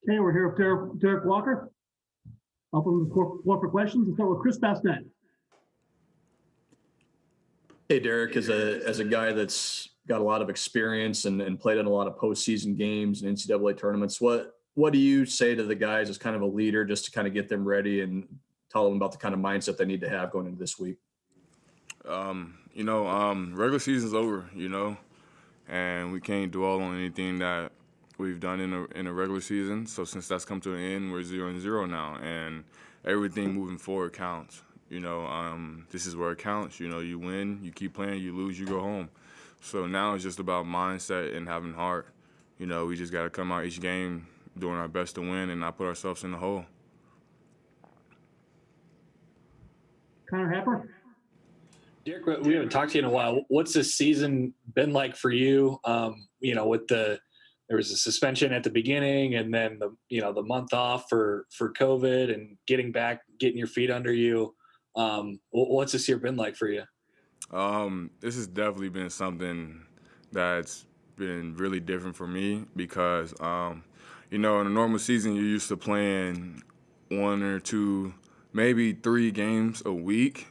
Okay, we're here with Derek Walker. Open the floor for questions. Let's start with Chris Basnet. Hey, Derek, as a guy that's got a lot of experience and played in a lot of postseason games and NCAA tournaments, what do you say to the guys as kind of a leader just to kind of get them ready and tell them about the kind of mindset they need to have going into this week? Regular season's over, and we can't dwell on anything that we've done in a regular season. So since that's come to an end, we're 0-0 now, and everything moving forward counts. This is where it counts. You win, you keep playing, you lose, you go home. So now it's just about mindset and having heart. We just got to come out each game doing our best to win and not put ourselves in the hole. Connor Happer. Derek, we haven't talked to you in a while. What's this season been like for you? There was a suspension at the beginning, and then the month off for COVID, and getting your feet under you. What's this year been like for you? This has definitely been something that's been really different for me because, in a normal season, you're used to playing 1 or 2, maybe 3 games a week,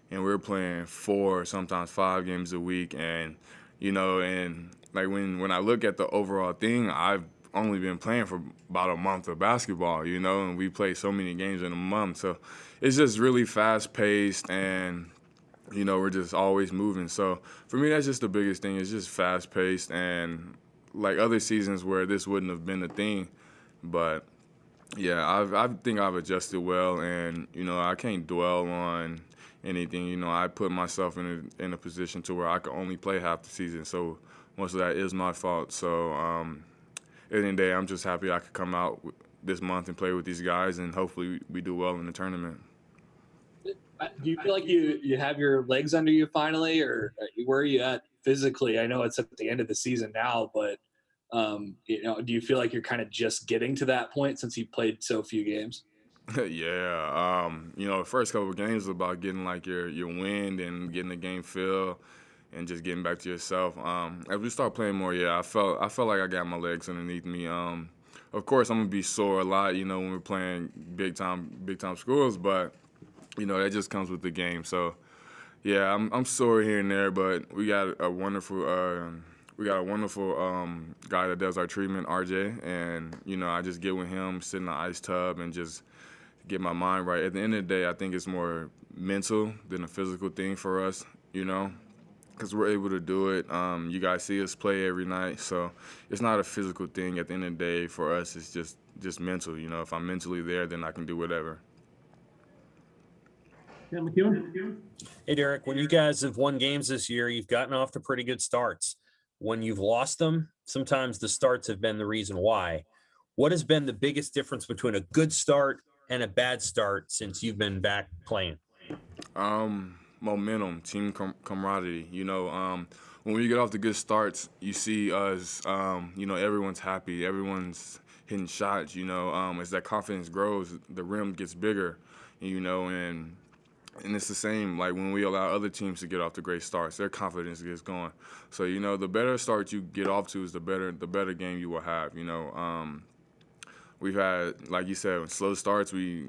and we're playing 4, sometimes 5 games a week. And, like when I look at the overall thing, I've only been playing for about a month of basketball, and we play so many games in a month. So it's just really fast-paced, and, we're just always moving. So for me, that's just the biggest thing. It's just fast-paced, and like other seasons where this wouldn't have been a thing. But, yeah, I think I've adjusted well, and, I can't dwell on anything. I put myself in a position to where I could only play half the season. So most of that is my fault. So at the end of the day, I'm just happy I could come out this month and play with these guys, and hopefully we do well in the tournament. Do you feel like you have your legs under you finally, or where are you at physically? I know it's at the end of the season now, but do you feel like you're kind of just getting to that point since you played so few games? Yeah. The first couple of games was about getting like your wind and getting the game feel and just getting back to yourself. As we start playing more, I felt like I got my legs underneath me. Of course, I'm gonna be sore a lot, when we're playing big time schools, but that just comes with the game. So, yeah, I'm sore here and there, but we got a wonderful guy that does our treatment, RJ, and I just get with him, sit in the ice tub, and just get my mind right. At the end of the day, I think it's more mental than a physical thing for us, because we're able to do it. You guys see us play every night, so it's not a physical thing. At the end of the day, for us, it's just mental. If I'm mentally there, then I can do whatever. Hey, Derek, when you guys have won games this year, you've gotten off to pretty good starts. When you've lost them, sometimes the starts have been the reason why. What has been the biggest difference between a good start and a bad start since you've been back playing? Momentum, team camaraderie. When we get off the good starts, you see us, everyone's happy, everyone's hitting shots, as that confidence grows, the rim gets bigger, and it's the same, like when we allow other teams to get off to great starts, their confidence gets going. So, the better start you get off to is the better game you will have, We've had, like you said, slow starts, we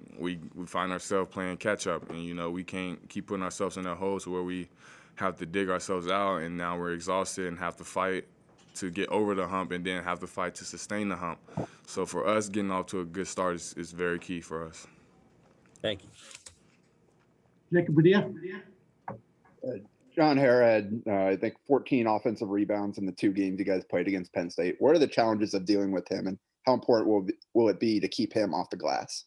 find ourselves playing catch-up, and, we can't keep putting ourselves in that hole to where we have to dig ourselves out, and now we're exhausted and have to fight to get over the hump and then have to fight to sustain the hump. So for us, getting off to a good start is very key for us. Thank you. Jacob Padilla. John Hare had, I think, 14 offensive rebounds in the 2 games you guys played against Penn State. What are the challenges of dealing with him, and how important will it be to keep him off the glass?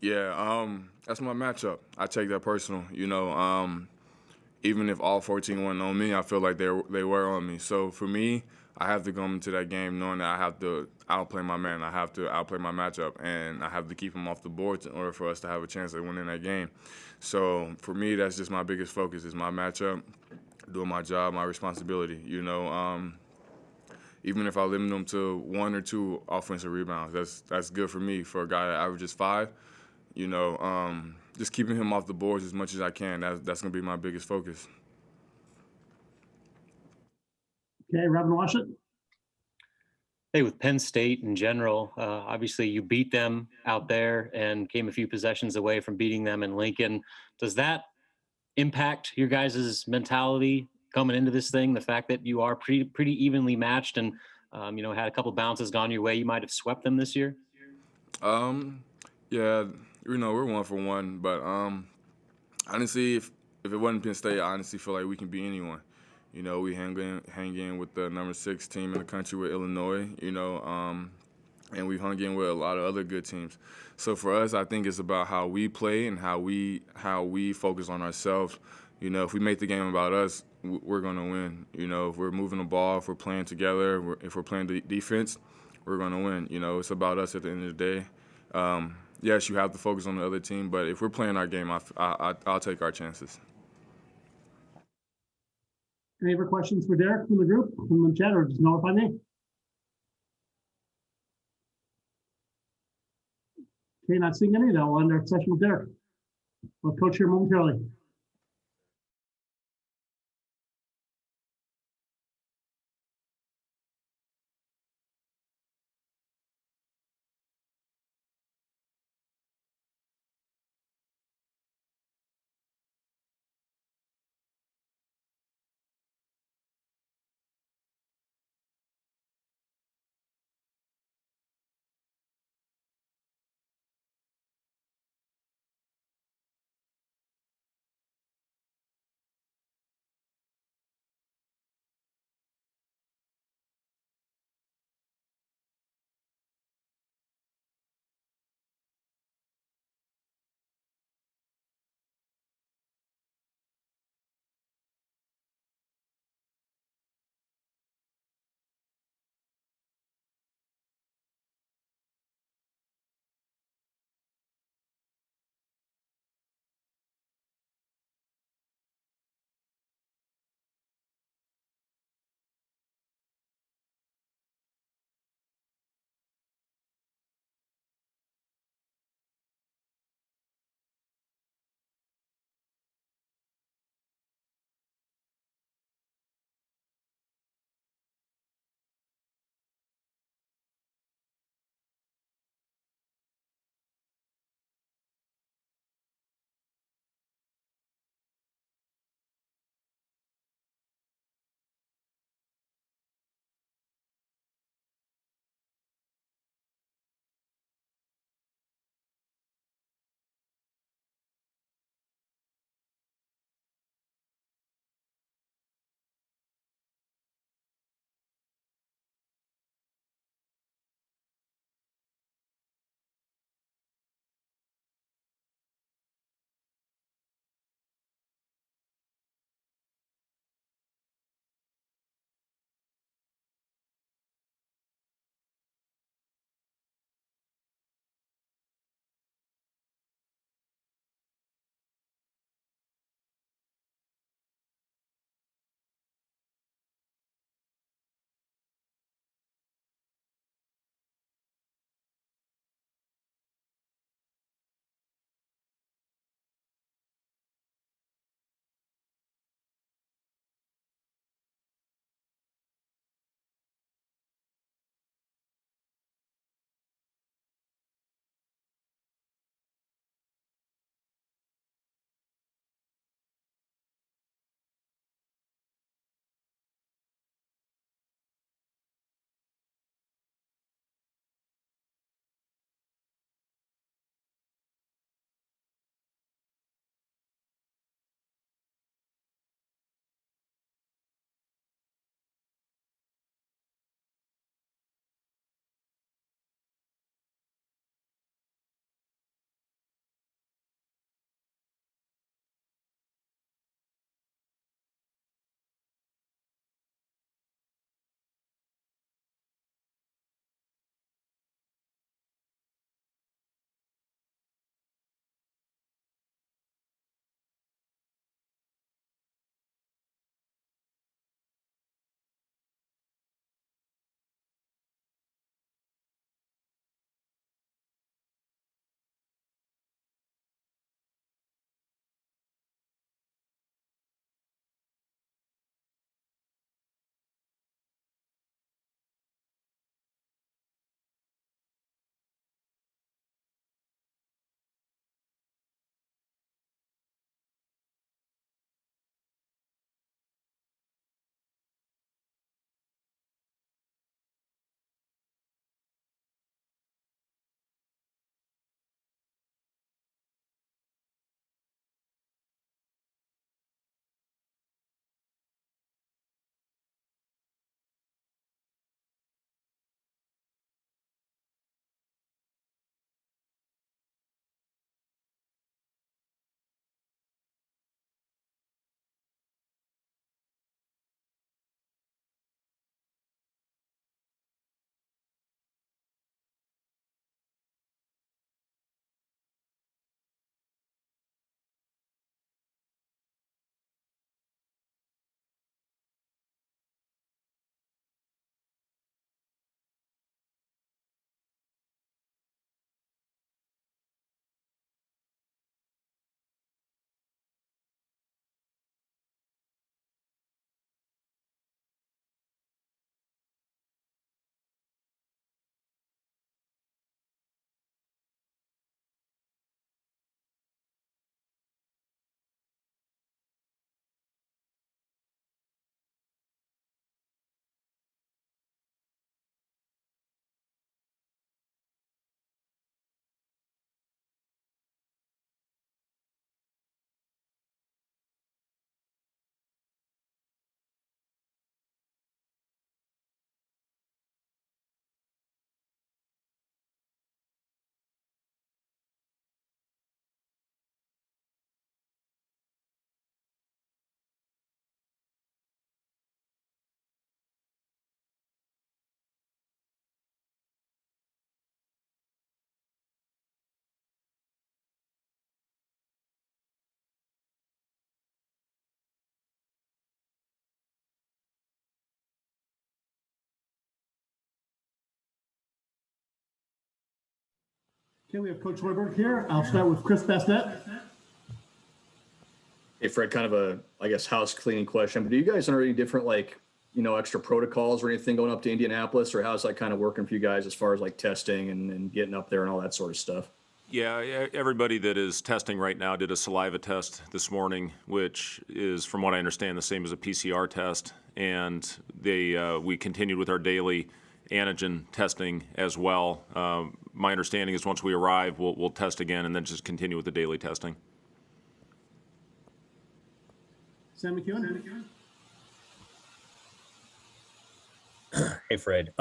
Yeah, that's my matchup. I take that personal. Even if all 14 weren't on me, I feel like they were on me. So for me, I have to go into that game knowing that I have to outplay my man. I have to outplay my matchup, and I have to keep him off the boards in order for us to have a chance at winning that game. So for me, that's just my biggest focus is my matchup, doing my job, my responsibility. Even if I limit them to 1 or 2 offensive rebounds, that's good for me. For a guy that averages 5, just keeping him off the boards as much as I can, that's going to be my biggest focus. Okay, Robin Washut. say with Penn State in general, obviously you beat them out there and came a few possessions away from beating them in Lincoln. Does that impact your guys' mentality coming into this thing? The fact that you are pretty evenly matched and had a couple bounces gone your way, you might have swept them this year. Yeah, we're 1-for-1, but honestly, if it wasn't Penn State, I honestly feel like we can beat anyone. We hang in with the number 6 team in the country with Illinois. And we hung in with a lot of other good teams. So for us, I think it's about how we play and how we focus on ourselves. If we make the game about us, we're going to win. If we're moving the ball, if we're playing together, if we're playing defense, we're going to win. It's about us at the end of the day. Yes, you have to focus on the other team, but if we're playing our game, I'll take our chances. Any other questions for Derek from the group, from the chat, or just notify me? Okay, not seeing any. That will end our session with Derek. We'll coach here momentarily. Okay, we have Coach Hoiberg here. I'll start with Chris Bassett. Hey, Fred, kind of a, I guess, house cleaning question, but do you guys know any different, like, extra protocols or anything going up to Indianapolis, or how's that kind of working for you guys as far as like testing and getting up there and all that sort of stuff? Yeah, everybody that is testing right now did a saliva test this morning, which is, from what I understand, the same as a PCR test. And we continued with our daily antigen testing as well. My understanding is once we arrive, we'll test again and then just continue with the daily testing. Sam McEwen. Hey, Fred.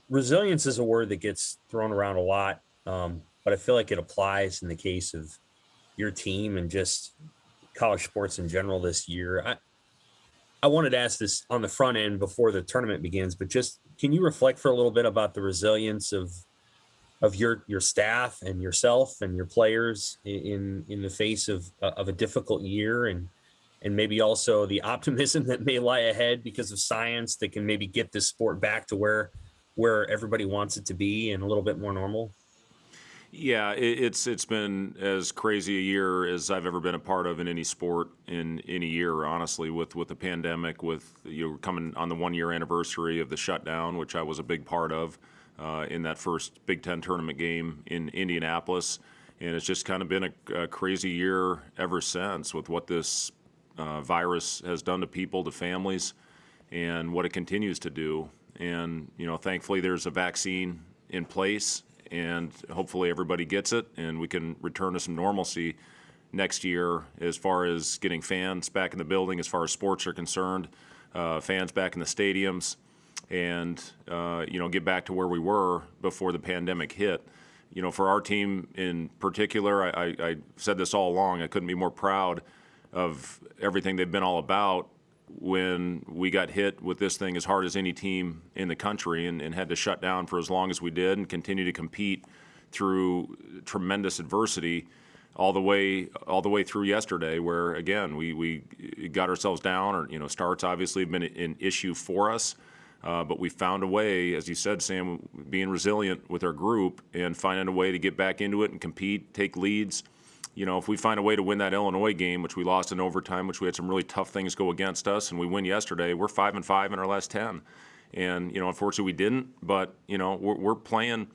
Resilience is a word that gets thrown around a lot, but I feel like it applies in the case of your team and just college sports in general this year. I wanted to ask this on the front end before the tournament begins, but just can you reflect for a little bit about the resilience of your staff and yourself and your players in the face of a difficult year, and maybe also the optimism that may lie ahead because of science that can maybe get this sport back to where everybody wants it to be and a little bit more normal? Yeah, it's been as crazy a year as I've ever been a part of in any sport in any year, honestly, with the pandemic, with coming on the 1 year anniversary of the shutdown, which I was a big part of in that first Big Ten tournament game in Indianapolis. And it's just kind of been a crazy year ever since with what this virus has done to people, to families, and what it continues to do. And, thankfully there's a vaccine in place, and hopefully everybody gets it and we can return to some normalcy next year as far as getting fans back in the building, as far as sports are concerned, fans back in the stadiums, and, get back to where we were before the pandemic hit. For our team in particular, I said this all along, I couldn't be more proud of everything they've been all about when we got hit with this thing as hard as any team in the country, and had to shut down for as long as we did and continue to compete through tremendous adversity all the way through yesterday, where again we got ourselves down, or starts obviously have been an issue for us, but we found a way, as you said, Sam, being resilient with our group and finding a way to get back into it and compete, take leads. If we find a way to win that Illinois game, which we lost in overtime, which we had some really tough things go against us, and we win yesterday, we're 5-5 in our last 10. And, unfortunately we didn't, but, we're playing,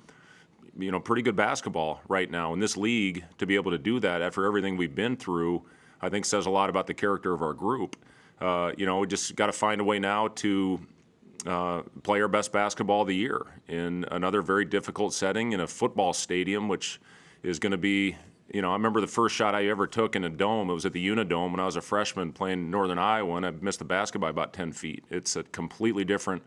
pretty good basketball right now in this league. To be able to do that after everything we've been through, I think says a lot about the character of our group. We just got to find a way now to play our best basketball of the year in another very difficult setting in a football stadium, which is going to be, I remember the first shot I ever took in a dome. It was at the Unidome when I was a freshman playing in Northern Iowa, and I missed the basket by about 10 feet. It's a completely different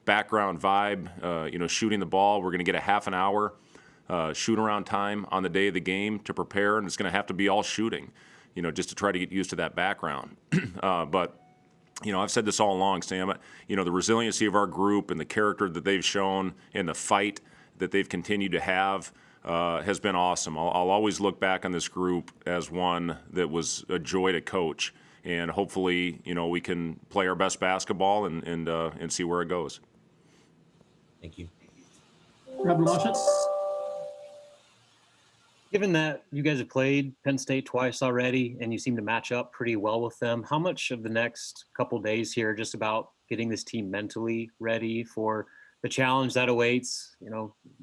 background vibe. Shooting the ball, we're going to get a half an hour shoot-around time on the day of the game to prepare, and it's going to have to be all shooting, just to try to get used to that background. But I've said this all along, Sam, the resiliency of our group and the character that they've shown and the fight that they've continued to have has been awesome. I'll always look back on this group as one that was a joy to coach, and hopefully, we can play our best basketball and see where it goes. Thank you. Robert Washut. Given that you guys have played Penn State twice already and you seem to match up pretty well with them, how much of the next couple days here are just about getting this team mentally ready for the challenge that awaits,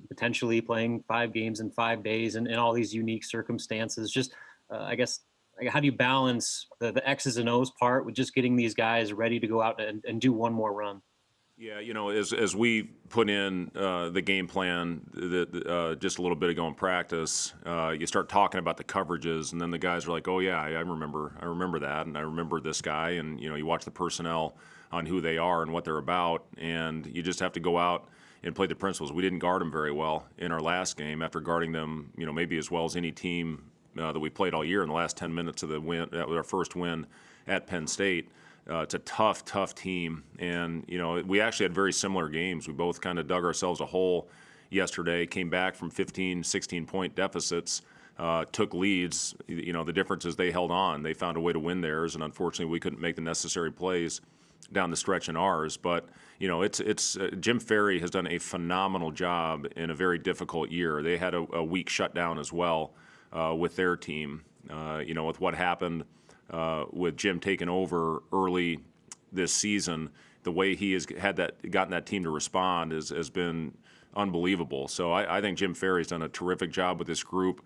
potentially playing 5 games in 5 days and all these unique circumstances? Just, I guess, how do you balance the X's and O's part with just getting these guys ready to go out and do one more run? Yeah, as we put in the game plan just a little bit ago in practice, you start talking about the coverages, and then the guys are like, "Oh yeah, I remember that, and I remember this guy," and you watch the personnel on who they are and what they're about, and you just have to go out and play the principles. We didn't guard them very well in our last game after guarding them, maybe as well as any team that we played all year in the last 10 minutes of the win. That was our first win at Penn State. It's a tough team, and we actually had very similar games. We both kind of dug ourselves a hole yesterday, came back from 15, 16-point deficits, took leads. The difference is they held on. They found a way to win theirs, and unfortunately we couldn't make the necessary plays down the stretch in ours. But it's Jim Ferry has done a phenomenal job in a very difficult year. They had a week shutdown as well with their team. With what happened with Jim taking over early this season, the way he has gotten that team to respond has been unbelievable. So I think Jim Ferry's done a terrific job with this group.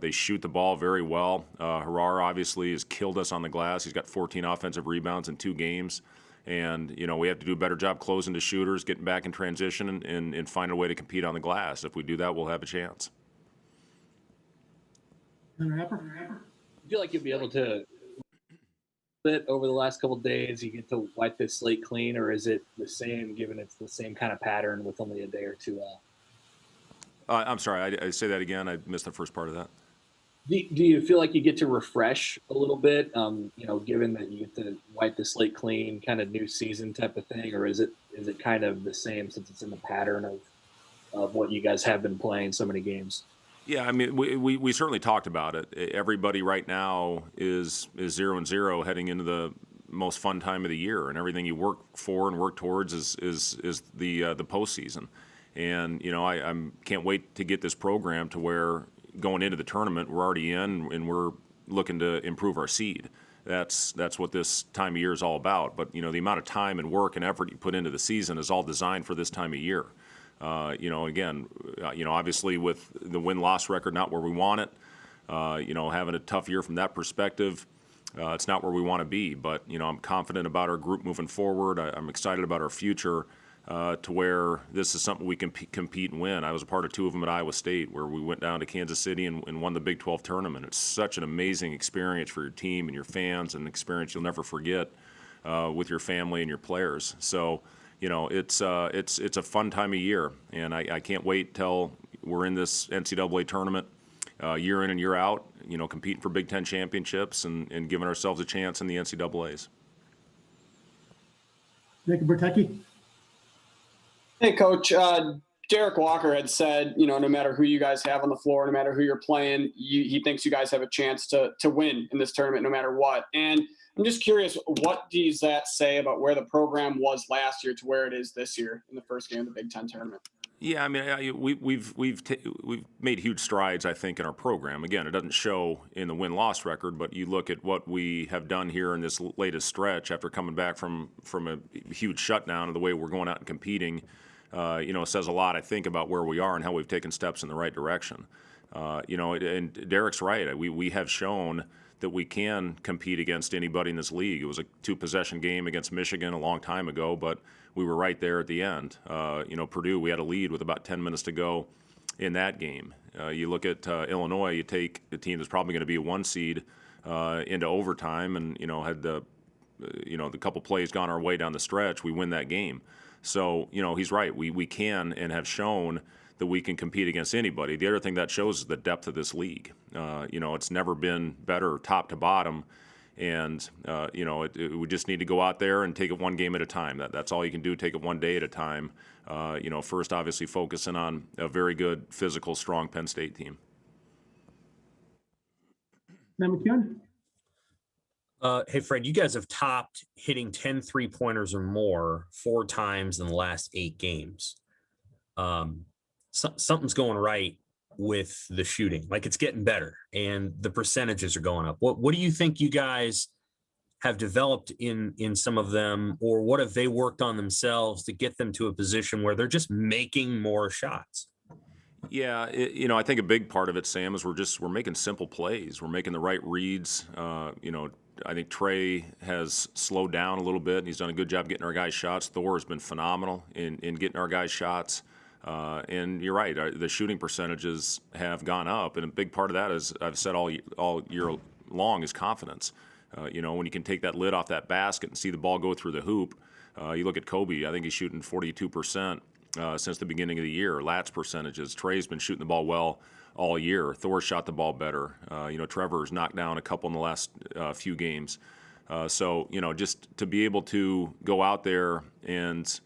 They shoot the ball very well. Harar obviously has killed us on the glass. He's got 14 offensive rebounds in 2 games. And, we have to do a better job closing to shooters, getting back in transition, and find a way to compete on the glass. If we do that, we'll have a chance. I feel like you'll be able to bit over the last couple of days. You get to wipe this slate clean, or is it the same, given it's the same kind of pattern with only a day or two off? I'm sorry, I say that again. I missed the first part of that. Do you feel like you get to refresh a little bit, given that you get to wipe the slate clean, kind of new season type of thing, or is it kind of the same since it's in the pattern of what you guys have been playing so many games? Yeah, I mean, we certainly talked about it. Everybody right now is 0-0 heading into the most fun time of the year, and everything you work for and work towards is the postseason. And I can't wait to get this program to where going into the tournament we're already in and we're looking to improve our seed. That's what this time of year is all about. But the amount of time and work and effort you put into the season is all designed for this time of year. Obviously with the win-loss record not where we want it, having a tough year from that perspective, it's not where we want to be. But I'm confident about our group moving forward. I'm excited about our future. To where this is something we can compete and win. I was a part of 2 of them at Iowa State, where we went down to Kansas City and won the Big 12 tournament. It's such an amazing experience for your team and your fans, and an experience you'll never forget with your family and your players. So, it's a fun time of year, and I can't wait till we're in this NCAA tournament year in and year out, competing for Big Ten championships and giving ourselves a chance in the NCAAs. Nick Bertecki. Hey, Coach. Derek Walker had said, no matter who you guys have on the floor, no matter who you're playing, he thinks you guys have a chance to win in this tournament no matter what. And I'm just curious, what does that say about where the program was last year to where it is this year in the first game of the Big Ten tournament? Yeah, I mean, we've made huge strides, I think, in our program. Again, it doesn't show in the win-loss record, but you look at what we have done here in this latest stretch after coming back from a huge shutdown and the way we're going out and competing. It says a lot, I think, about where we are and how we've taken steps in the right direction. And Derek's right. We have shown that we can compete against anybody in this league. It was a 2-possession game against Michigan a long time ago, but we were right there at the end. Purdue, we had a lead with about 10 minutes to go in that game. You look at Illinois, you take a team that's probably going to be a 1 seed into overtime, and had the couple plays gone our way down the stretch, we win that game. So he's right. We can and have shown that we can compete against anybody. The other thing that shows is the depth of this league. It's never been better top to bottom. And, we just need to go out there and take it one game at a time. That's all you can do, take it one day at a time. First, obviously, focusing on a very good, physical, strong Penn State team. Matt McKeown? Hey, Fred, you guys have topped hitting 10 3-pointers or more 4 times in the last 8 games. Something's going right with the shooting. Like, it's getting better and the percentages are going up. What do you think you guys have developed in some of them, or what have they worked on themselves to get them to a position where they're just making more shots? Yeah, I think a big part of it, Sam, is we're making simple plays. We're making the right reads. I think Trey has slowed down a little bit, and he's done a good job getting our guys shots. Thor has been phenomenal in getting our guys shots. And you're right, the shooting percentages have gone up, and a big part of that, is I've said all year long, is confidence. When you can take that lid off that basket and see the ball go through the hoop. You look at Kobe, I think he's shooting 42% since the beginning of the year. Lats percentages, Trey's been shooting the ball well all year. Thor shot the ball better. Trevor's knocked down a couple in the last few games. So just to be able to go out there and